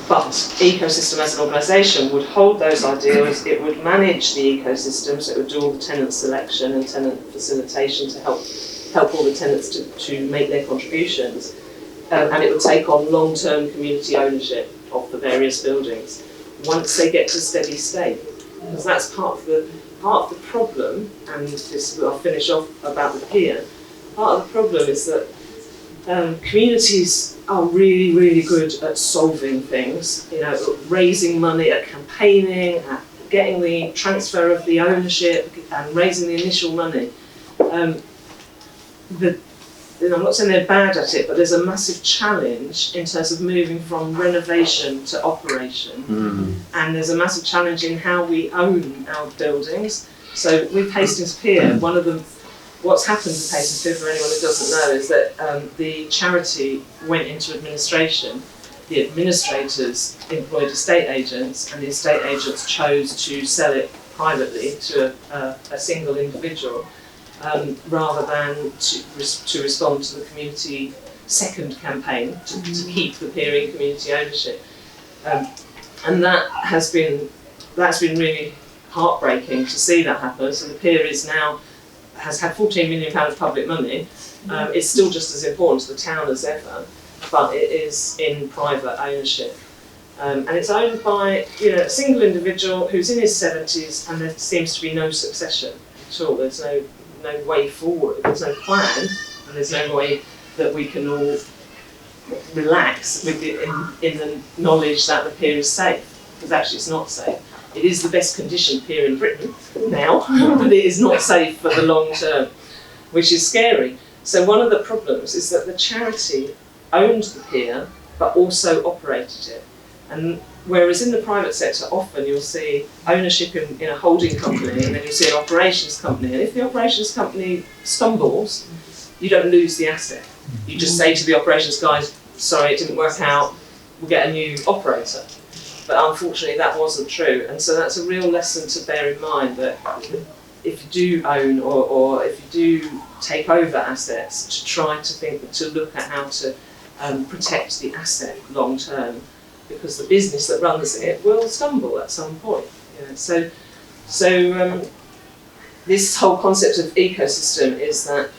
But ecosystem as an organisation would hold those ideals, it would manage the ecosystem, so it would do all the tenant selection and tenant facilitation to help all the tenants to make their contributions. And it would take on long-term community ownership of the various buildings once they get to steady state. Because that's part of the problem, and this I'll finish off about the pier. Part of the problem is that communities are really, really good at solving things, raising money, at campaigning, at getting the transfer of the ownership and raising the initial money. I'm not saying they're bad at it, but there's a massive challenge in terms of moving from renovation to operation. And there's a massive challenge in how we own our buildings. So with Hastings Pier, one of them, what's happened with Hastings Pier, for anyone who doesn't know, is that the charity went into administration. The administrators employed estate agents, and the estate agents chose to sell it privately to a single individual. Rather than to respond to the community second campaign to keep the pier in community ownership, and that's been really heartbreaking to see that happen. So the pier has had £14 million of public money. It's still just as important to the town as ever, but it is in private ownership, and it's owned by a single individual who's in his 70s, and there seems to be no succession at all. There's no way forward, there's no plan, and there's no way that we can all relax with in the knowledge that the pier is safe, because actually it's not safe. It is the best conditioned pier in Britain now, but it is not safe for the long term, which is scary. So one of the problems is that the charity owned the pier, but also operated it. And whereas in the private sector, often you'll see ownership in a holding company, and then you'll see an operations company. And if the operations company stumbles, you don't lose the asset. You just say to the operations guys, sorry, it didn't work out, we'll get a new operator. But unfortunately, that wasn't true. And so that's a real lesson to bear in mind, that if you do own or if you do take over assets, to try to look at how to protect the asset long term, because the business that runs it will stumble at some point. So this whole concept of ecosystem is that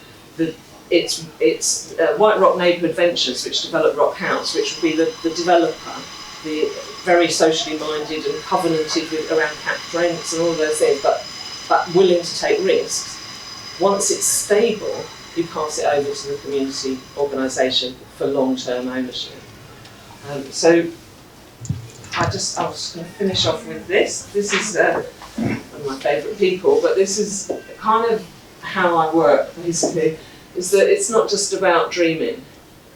it's White Rock Neighbourhood Ventures, which developed Rock House, which would be the developer, the very socially minded and covenanted around capped rents and all those things, but willing to take risks. Once it's stable, you pass it over to the community organisation for long-term ownership. So I was going to finish off with this. This is one of my favourite people, but this is kind of how I work, basically, is that it's not just about dreaming.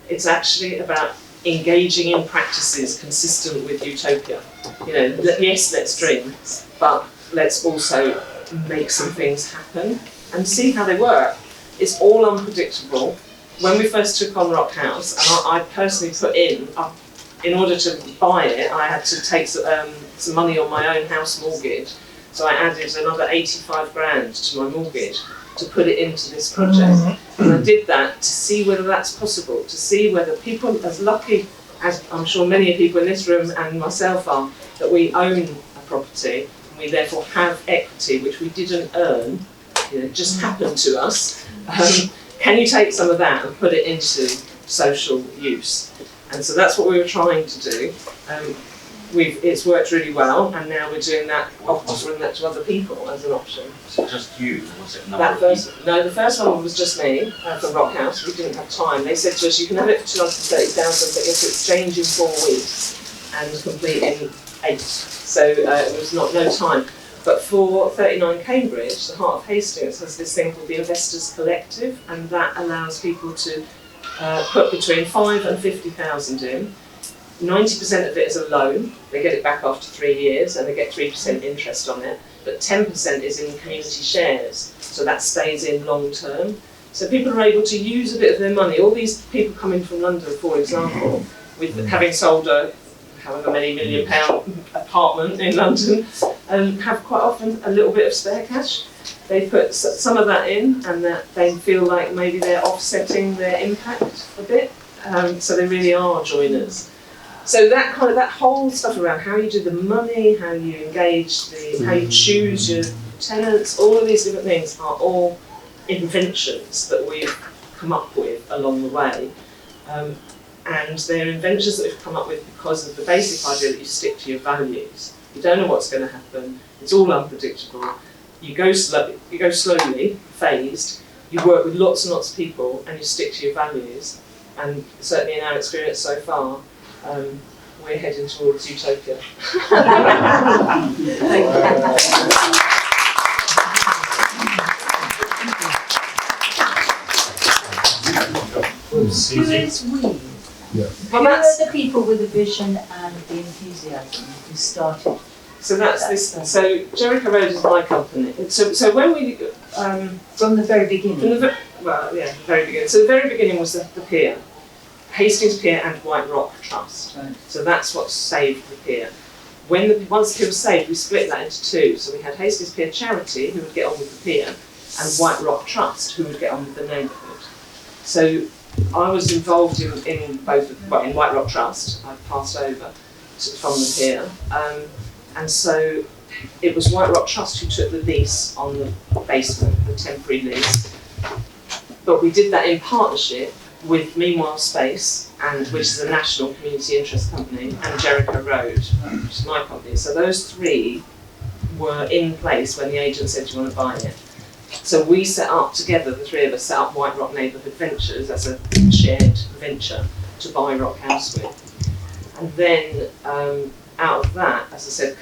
It's actually about engaging in practices consistent with utopia. Yes, let's dream, but let's also make some things happen and see how they work. It's all unpredictable. When we first took on Rock House, and I personally put in order to buy it, I had to take some money on my own house mortgage. So I added another 85 grand to my mortgage to put it into this project. And I did that to see whether that's possible, to see whether people, as lucky as I'm sure many people in this room and myself are, that we own a property, and we therefore have equity, which we didn't earn, just happened to us. Can you take some of that and put it into social use? And so that's what we were trying to do. It's worked really well, and now we're doing that, offering that to other people as an option. So just you, or was it another people? No, the first one was just me from Rock House. We didn't have time. They said to us, you can have it for 230,000, but you have to exchange in 4 weeks and complete in 8. So it was no time. But for 39 Cambridge, the Heart of Hastings has this thing called the Investors Collective, and that allows people to put between 5 and 50,000 in. 90% of it is a loan. They get it back after 3 years, and they get 3% interest on it. But 10% is in community shares, so that stays in long term. So people are able to use a bit of their money. All these people coming from London, for example, with having sold a however many £1 million apartment in London, have quite often a little bit of spare cash. They put some of that in, and that they feel like maybe they're offsetting their impact a bit. So they really are joiners. So that whole stuff around how you do the money, how you engage how you choose your tenants, all of these different things are all inventions that we've come up with along the way. And they're inventions that we've come up with because of the basic idea that you stick to your values. You don't know what's going to happen. It's all unpredictable. You go slowly, phased. You work with lots and lots of people, and you stick to your values. And certainly in our experience so far, we're heading towards utopia. Who is we? Yeah. Who are the people with the vision and the enthusiasm who started? So that's this. So Jericho Road is my company. So when we From the very beginning. the very beginning. So the very beginning was the pier, Hastings Pier and White Rock Trust. Right. So that's what saved the pier. Once the pier was saved, we split that into two. So we had Hastings Pier Charity, who would get on with the pier, and White Rock Trust, who would get on with the neighbourhood. So I was involved in both. In White Rock Trust, I passed over from the pier, and so it was White Rock Trust who took the lease on the basement, the temporary lease. But we did that in partnership with Meanwhile Space, which is a national community interest company, and Jericho Road, which is my company. So those three were in place when the agent said, "Do you want to buy it?" So we set up together, the three of us set up White Rock Neighbourhood Ventures as a shared venture to buy Rock House with. And then out of that, as I said,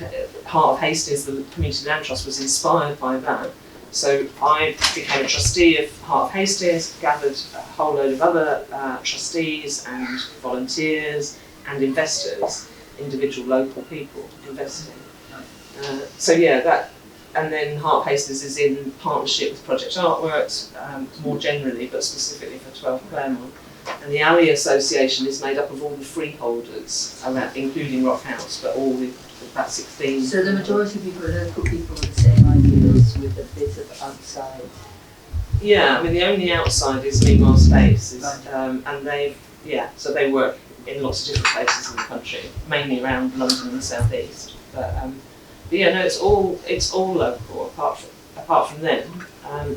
part of Hastings, the Community Land Trust, was inspired by that. So I became a trustee of Heart of Hastings, gathered a whole load of other trustees and volunteers and investors, individual local people investing. And then Heart of Hastings is in partnership with Project Artworks, more generally, but specifically for 12 Claremont. And the Alley Association is made up of all the freeholders, including Rock House, but all the about 16. So the majority of people are local people with the same ideas, with a bit of outside. Yeah, I mean the only outside is Meanwhile Space, Right. and they work in lots of different places in the country, mainly around London and the South East. But yeah, no, it's all local apart from them.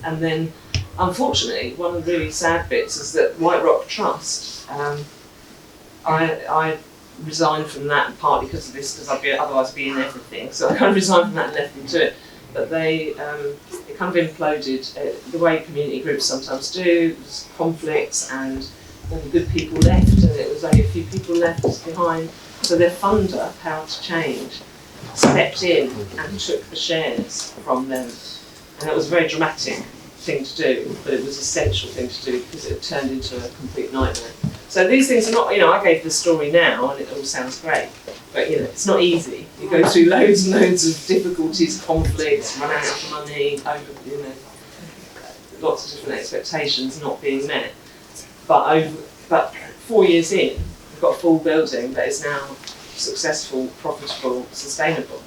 And then, unfortunately, one of the really sad bits is that White Rock Trust. I resigned from that partly because of this, because otherwise I'd be in everything. So I kind of resigned from that and left them to it. But it kind of imploded the way community groups sometimes do. There's conflicts and all the good people left, and it was only a few people left behind. So their funder, Power to Change, stepped in and took the shares from them. And that was a very dramatic thing to do, but it was an essential thing to do because it turned into a complete nightmare. So these things are not, I gave the story now and it all sounds great, but it's not easy. You go through loads and loads of difficulties, conflicts, run out of money, lots of different expectations not being met. But 4 years in, we've got a full building that is now successful, profitable, sustainable.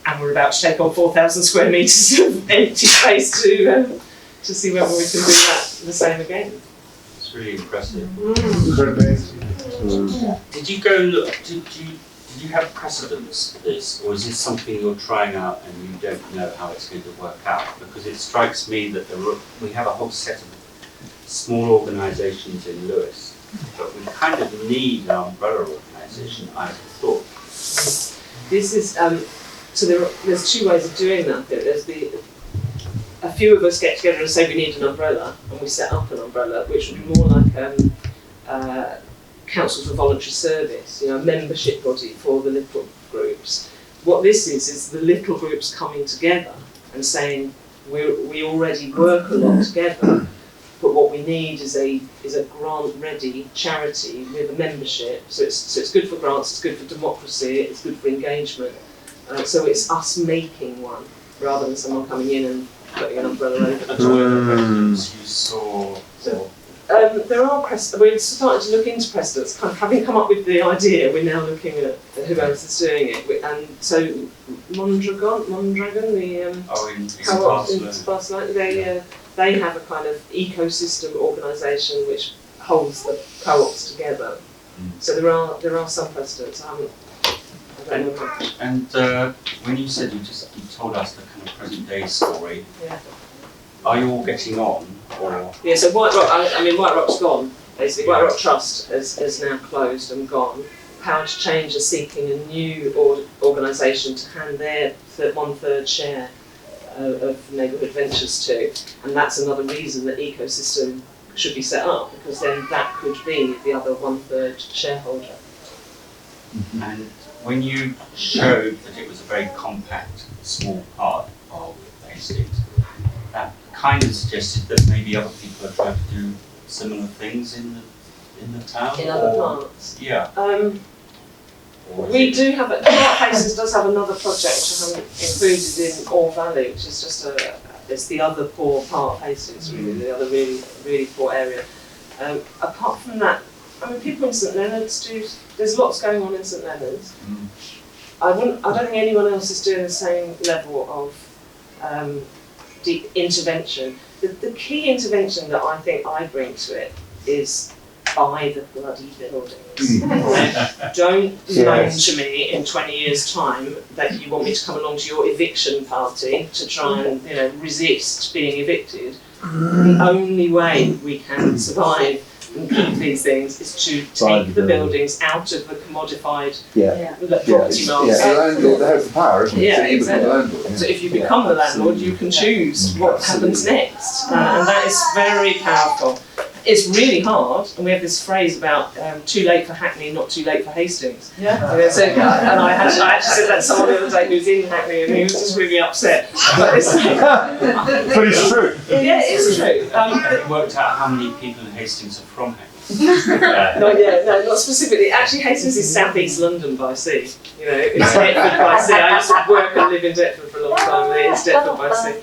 And we're about to take on 4,000 square metres of empty space to see whether we can do that the same again. It's really impressive. Mm. Did you go look? Did you have precedents for this, or is this something you're trying out and you don't know how it's going to work out? Because it strikes me that we have a whole set of small organisations in Lewis, but we kind of need an umbrella organisation, I have thought. This is so there's two ways of doing that. There's a few of us get together and say we need an umbrella, and we set up an umbrella, which would be more like Council for Voluntary Service, a membership body for the little groups. What this is the little groups coming together and saying we already work a lot together, but what we need is a grant-ready charity with a membership. So it's good for grants, it's good for democracy, it's good for engagement. So it's us making one rather than someone coming in and putting an umbrella over the top. Precedents you saw. There are precedents. We're starting to look into precedents. Kind of having come up with the idea, we're now looking at who else is doing it. And so Mondragon, the co-op in Barcelona, they have a kind of ecosystem organisation which holds the co-ops together. So there are some precedents. I don't know much. And when you said you told us the kind of present day story, Yeah. are you all getting on, or? Yeah, so White Rock, White Rock's gone, basically. White Rock Trust is now closed and gone. Power to Change are seeking a new organisation to hand their 1/3 share of neighbourhood ventures to, and that's another reason that ecosystem should be set up, because then that could be the other 1/3 shareholder. And when you showed that it was a very compact, small part of Hastings, that kind of suggested that maybe other people are trying to do similar things in the town. In other parts. Yeah. We do have Park Hastings does have another project which I haven't included in All Valley, which is just it's the other poor part of Hastings, really, the other really poor area. Apart from that, people in St Leonard's there's lots going on in St Leonard's. I don't think anyone else is doing the same level of deep intervention. The key intervention that I think I bring to it is buy the bloody buildings. Don't moan to me in 20 years' time that you want me to come along to your eviction party to try and resist being evicted. The only way we can survive and keep these things is to take the buildings out of the commodified property market. The landlord has the power, isn't it? Yeah, So you become exactly. the landlord. So if you become the landlord, you can choose what happens next, and that is very powerful. It's really hard, and we have this phrase about too late for Hackney, not too late for Hastings. Yeah. And I actually said that to someone the other day who's in Hackney, and he was just really upset. But it's But it's true. Yeah, it is true. Have you worked out how many people in Hastings are from Hastings? Not yet, no, not specifically. Actually, Hastings is southeast London by sea. It's Deptford by sea. I used to work and live in Deptford for a long time, and it is Deptford by sea.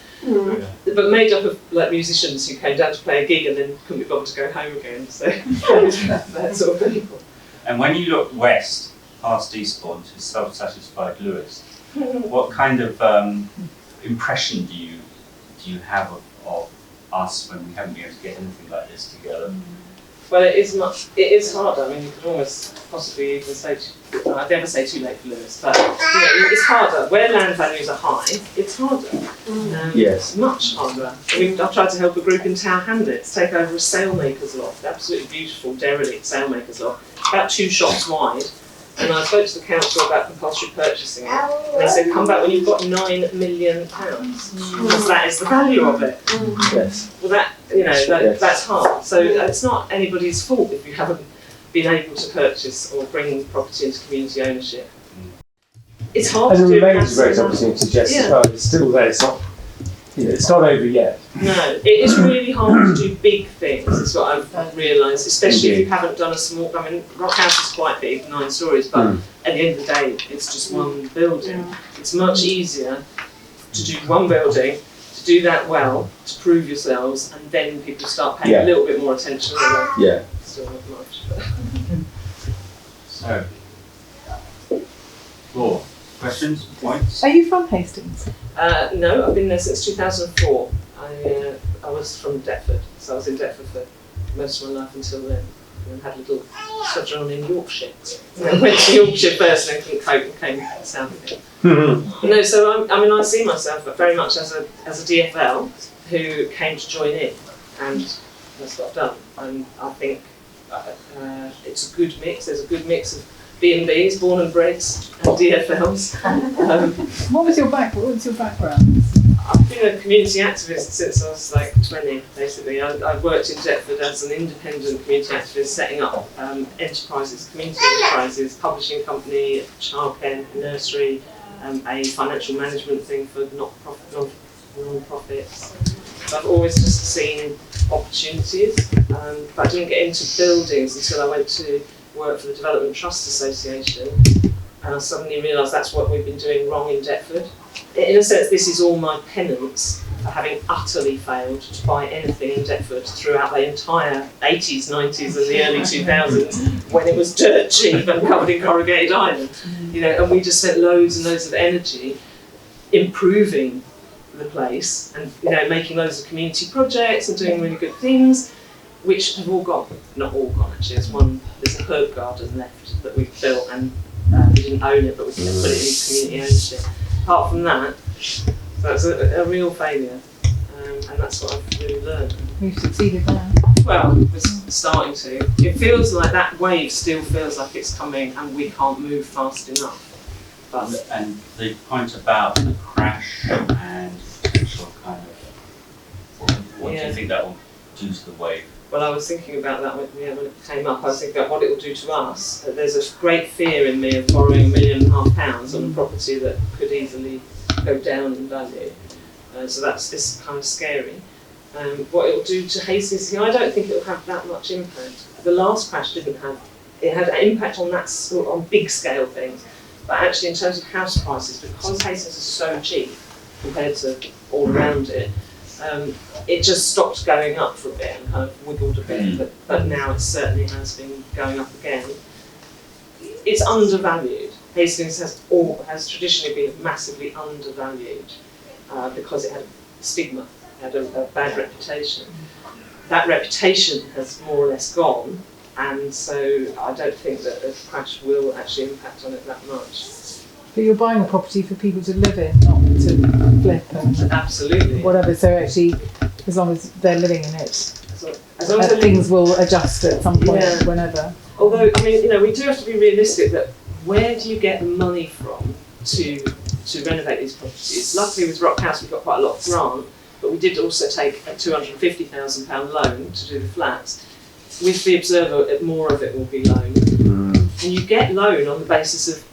But made up of musicians who came down to play a gig and then couldn't be bothered to go home again. So that sort of people. And when you look west, past Eastbourne to self-satisfied Lewis, what kind of impression do you have of us when we haven't been able to get anything like this together? Well, it is harder. You could almost possibly even say, I'd never say too late for Lewis, but it's harder. Where land values are high, it's harder. Yes. Much harder. I've tried to help a group in Tower Hamlets take over a sailmaker's loft, absolutely beautiful, derelict sailmaker's loft, about 2 shops wide. And I spoke to the council about compulsory purchasing it. And they said, come back when you've got £9 million, because that is the value of it. Yes. Well, that's hard. So it's not anybody's fault if you haven't been able to purchase or bring property into community ownership. It's hard And to it do. remains a great opportunity, Jess, as well. It's still there. It's not. It's not over yet. No, it is really hard to do big things, is what I've realised, especially if you haven't done a small. Rock House is quite big, 9 stories, but at the end of the day, it's just one building. It's much easier to do one building, to do that well, to prove yourselves, and then people start paying a little bit more attention. Yeah. Still not much. So, floor. Questions, points? Are you from Hastings? No, I've been there since 2004. I was from Deptford, so I was in Deptford for most of my life until then. And had a little sojourn in Yorkshire. I went to Yorkshire first and then couldn't cope and came south again. No, so I see myself very much as a DFL who came to join in, and that's what I've done. And I think it's a good mix. There's a good mix of B&Bs, born and breds, and DFLs. What was your background? I've been a community activist since I was like 20, basically. I worked in Deptford as an independent community activist, setting up enterprises, community enterprises, publishing company, childcare, nursery, a financial management thing for non-profits. So I've always just seen opportunities, but I didn't get into buildings until I went to work for the Development Trust Association, and I suddenly realised that's what we've been doing wrong in Deptford. In a sense, this is all my penance for having utterly failed to buy anything in Deptford throughout the entire 80s, 90s and the early 2000s, when it was dirt cheap and covered in corrugated iron. And we just spent loads and loads of energy improving the place and making loads of community projects and doing really good things, which have all gone. Not all gone, actually. There's one there's a herb garden left that we've built, and we didn't own it, but we put it in community ownership. Apart from that, that's a real failure, and that's what I've really learned. We've succeeded there. Well, we're starting to. It feels like that wave still feels like it's coming, and we can't move fast enough. But And the point about the crash and potential kind of, what do you think that will do to the wave? well, I was thinking about that when it came up. I was thinking about what it will do to us. There's a great fear in me of borrowing £1.5 million on a property that could easily go down in value. So it's kind of scary. What it will do to Hastings, I don't think it will have that much impact. The last crash didn't have, it had an impact on that on big scale things, but actually in terms of house prices, because Hastings is so cheap compared to all around it, it just stopped going up for a bit and kind of wiggled a bit, but now it certainly has been going up again. It's undervalued. Hastings has traditionally been massively undervalued because it had stigma. Had a bad reputation. That reputation has more or less gone, and so I don't think that a crash will actually impact on it that much. But you're buying a property for people to live in, not to flip and Absolutely. whatever. So actually, as long as they're living in it, As long as things will adjust at some point, Yeah. whenever. Although, I mean, we do have to be realistic that where do you get the money from to renovate these properties? Luckily with Rock House we've got quite a lot of grant, but we did also take a £250,000 loan to do the flats. With the Observer, more of it will be loan. And you get loan on the basis of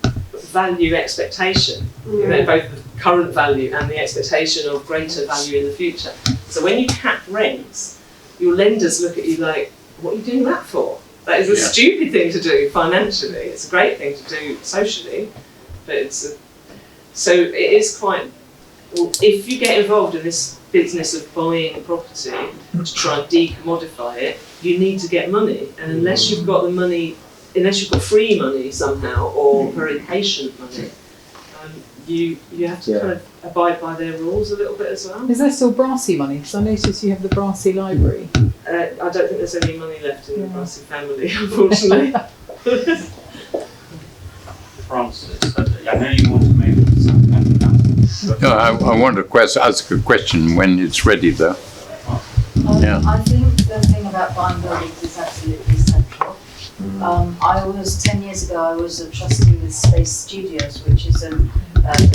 value expectation, both the current value and the expectation of greater value in the future. So when you cap rents, your lenders look at you like, what are you doing that for? That is a stupid thing to do financially. It's a great thing to do socially, but so it is quite. Well, if you get involved in this business of buying a property to try and decommodify it, you need to get money, and unless you've got the money, unless you've got free money somehow or very patient money, you have to kind of abide by their rules a little bit as well. Is there still Brassy money? Because I noticed you have the Brassy library. I don't think there's any money left in the Brassy family, unfortunately. Francis, I know you want to make some kind of announcement. No, I want to ask a question when it's ready, though. I think the thing about buying buildings is absolutely central. 10 years ago, I was a trustee with Space Studios, which is a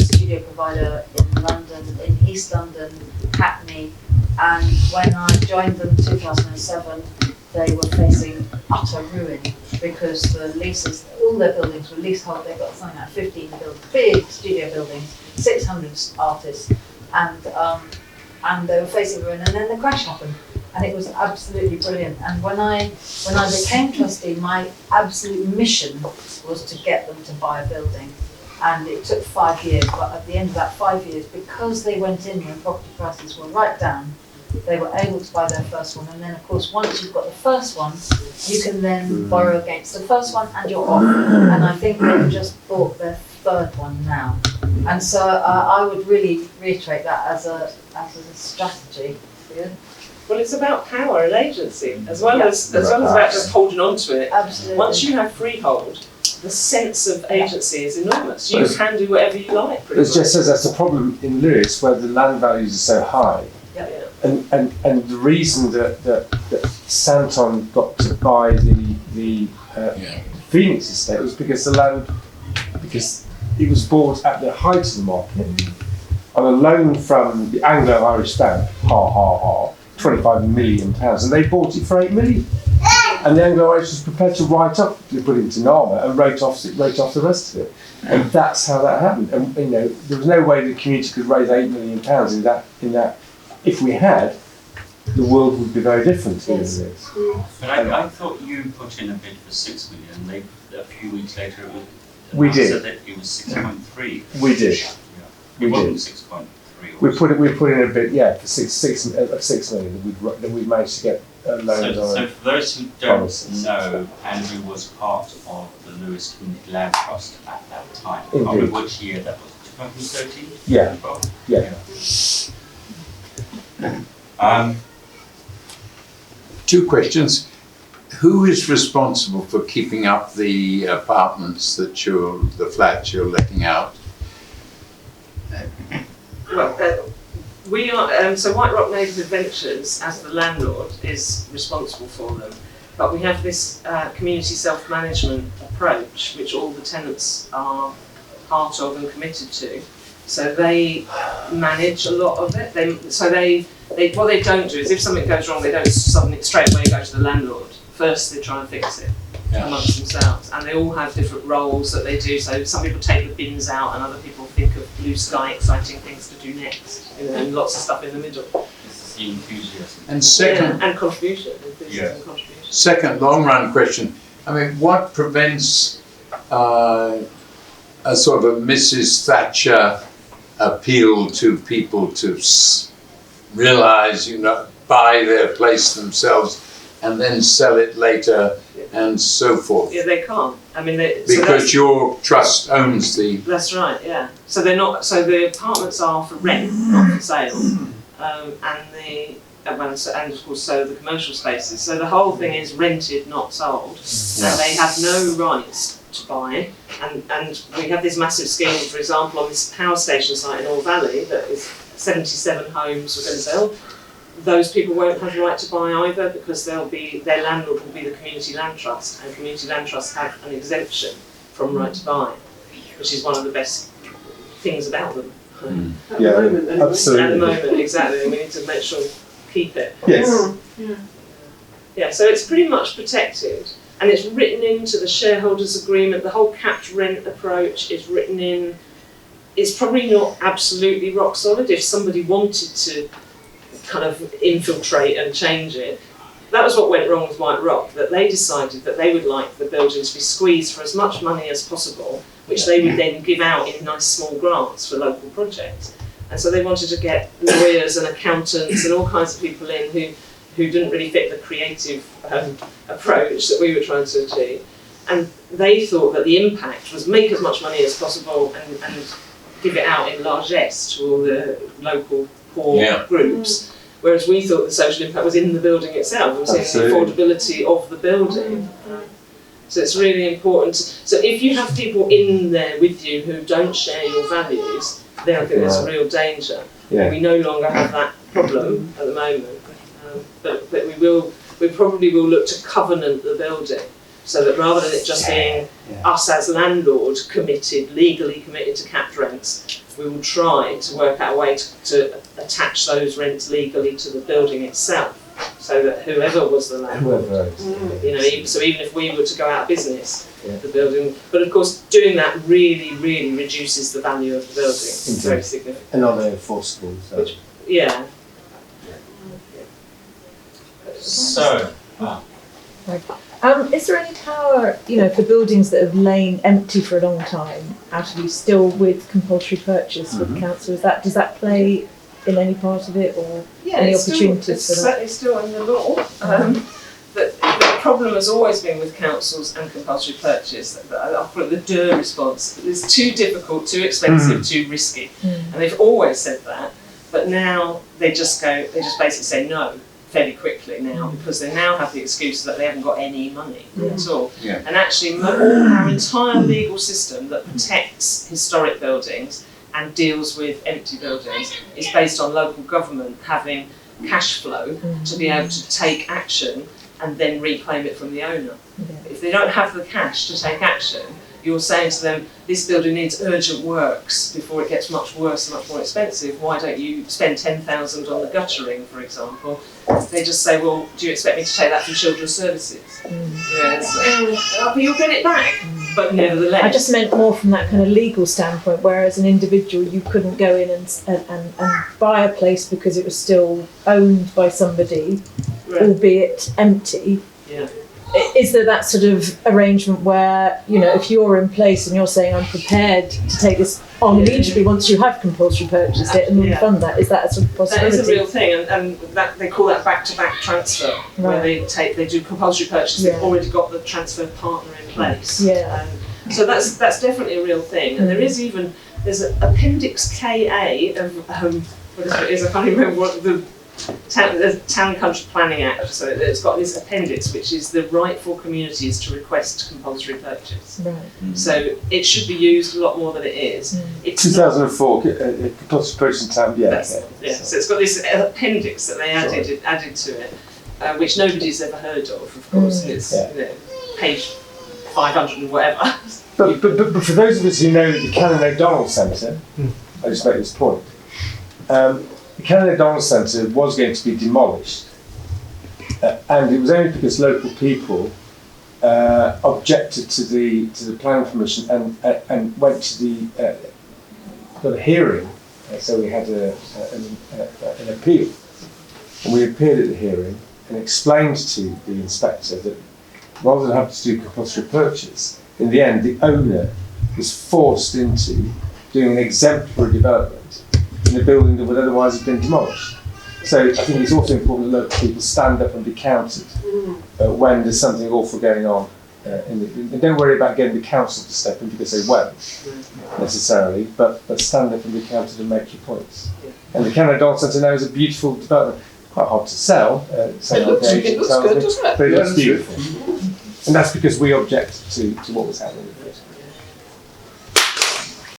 studio provider in London, in East London, Hackney. And when I joined them in 2007, they were facing utter ruin because the leases, all their buildings were leasehold. They got something like 15 big studio buildings, 600 artists, and they were facing ruin. And then the crash happened, and it was absolutely brilliant. And when I became trustee, my absolute mission was to get them to buy a building. And it took 5 years, but at the end of that 5 years, because they went in when property prices were right down, they were able to buy their first one. And then, of course, once you've got the first one, you can then borrow against the first one and you're off. And I think they've just bought their third one now. And so I would really reiterate that as a strategy. Yeah. Well, it's about power and agency, as well as about just holding on to it. Absolutely. Once you have freehold, the sense of agency is enormous. You can do whatever you like. As Jess says, that's the problem in Lewis, where the land values are so high. Yeah. And the reason that Santon got to buy the Phoenix estate was because it was bought at the height of the market on a loan from the Anglo-Irish Bank, £25 million, and they bought it for £8 million. And the Anglo-Irish was prepared to write up, to put it into NAMA and write off the rest of it. And that's how that happened. And there was no way the community could raise £8 million in that. If we had, the world would be very different. Yes. But I thought you put in a bid for 6 million. A few weeks later, We did. said that it was 6.3. We did. It We wasn't did. 6.3. We put in a bid, for 6 million that we'd managed to get loans on. So for those who don't know, Andrew was part of the Lewis Community Land Trust at that time. I can't Indeed. remember which year that was. 2013. Yeah. Yeah. Two questions. who is responsible for keeping up the apartments that the flats you're letting out? Well, we are, so White Rock Neighbourhood Ventures, as the landlord, is responsible for them. But we have this community self-management approach, which all the tenants are part of and committed to. So they manage a lot of it. What they don't do is, if something goes wrong, they don't suddenly straight away go to the landlord. First, they try and fix it amongst themselves, and they all have different roles that they do. So some people take the bins out, and other people think of blue sky, exciting things to do next, and lots of stuff in the middle. It's the enthusiasm. And second, and contribution, enthusiasm and contribution. second long run question. I mean, what prevents a sort of a Mrs. Thatcher appeal to people to realise, buy their place themselves and then sell it later and so forth? Yeah, they can't. I mean, because your trust owns the. That's right. Yeah. So they're not. So the apartments are for rent, not for sale, and of course, so the commercial spaces. So the whole thing is rented, not sold, and they have no rights to buy. And we have this massive scheme, for example, on this power station site in All Valley that is 77 homes we're going to sell. Those people won't have the right to buy either, because their landlord will be the Community Land Trust, and Community Land Trusts have an exemption from right to buy, which is one of the best things about them. Yeah, At absolutely. the moment, exactly. We need to make sure we keep it. Yes. Yeah, so it's pretty much protected, and it's written into the shareholders' agreement. The whole capped rent approach is written in. It's probably not absolutely rock solid. If somebody wanted to kind of infiltrate and change it, that was what went wrong with White Rock, that they decided that they would like the building to be squeezed for as much money as possible, which they would then give out in nice small grants for local projects. And so they wanted to get lawyers and accountants and all kinds of people in who didn't really fit the creative approach that we were trying to achieve. And they thought that the impact was make as much money as possible and give it out in largesse to all the local poor groups. Whereas we thought the social impact was in the building itself, it was in the affordability of the building. So it's really important. So if you have people in there with you who don't share your values, then I think there's a real danger. Yeah. We no longer have that problem at the moment, but we probably will look to covenant the building, so that rather than it just being us as landlord legally committed to capped rents, we will try to work out a way to attach those rents legally to the building itself, so that whoever was the landlord, so even if we were to go out of business, the building, but of course doing that really, really reduces the value of the building. It's very significant. And are they enforceable? So. So, is there any power, for buildings that have lain empty for a long time, actually still with compulsory purchase with council? Does that play in any part of it, or any opportunities for that? It's still in the law. The problem has always been with councils and compulsory purchase. I'll put it the response. It's too difficult, too expensive, too risky, and they've always said that. But now they just basically say no fairly quickly now, because they now have the excuse that they haven't got any money at all. And actually, our entire legal system that protects historic buildings and deals with empty buildings is based on local government having cash flow to be able to take action and then reclaim it from the owner. If they don't have the cash to take action, you're saying to them, this building needs urgent works before it gets much worse and much more expensive. Why don't you spend 10,000 on the guttering, for example? They just say, well, do you expect me to take that from children's services? But you'll get it back. But nevertheless. I just meant more from that kind of legal standpoint, whereas an individual, you couldn't go in and buy a place because it was still owned by somebody, albeit empty. Is there that sort of arrangement where, if you're in place and you're saying, I'm prepared to take this on immediately once you have compulsory purchased it and then fund that, is that a sort of possibility? That is a real thing, and that they call that back-to-back transfer, where they do compulsory purchase, they've already got the transfer partner in place. So that's definitely a real thing, and there's an Appendix KA of, whatever it is, I can't even remember what the Town and Country Planning Act, so it's got this appendix which is the right for communities to request compulsory purchase. Right. So it should be used a lot more than it is. It's not- 2004, compulsory purchase in town, yeah. yeah. So it's got this appendix that they added to it, which nobody's ever heard of course, and it's page 500 and whatever. But for those of us who know the Canon O'Donnell Centre, I just make this point. The Canon O'Donnell Centre was going to be demolished, and it was only because local people objected to the planning permission and went to got a hearing. So we had an appeal, and we appeared at the hearing and explained to the inspector that rather than having to do compulsory purchase, in the end the owner was forced into doing an exemplary development in a building that would otherwise have been demolished. So I think it's also important that local people stand up and be counted when there's something awful going on. And don't worry about getting the council to step in because they won't necessarily, but stand up and be counted and make your points. And the Canon O'Donnell Centre now is a beautiful development. Quite hard to sell. It looks good, doesn't it? But it looks beautiful. And that's because we objected to what was happening.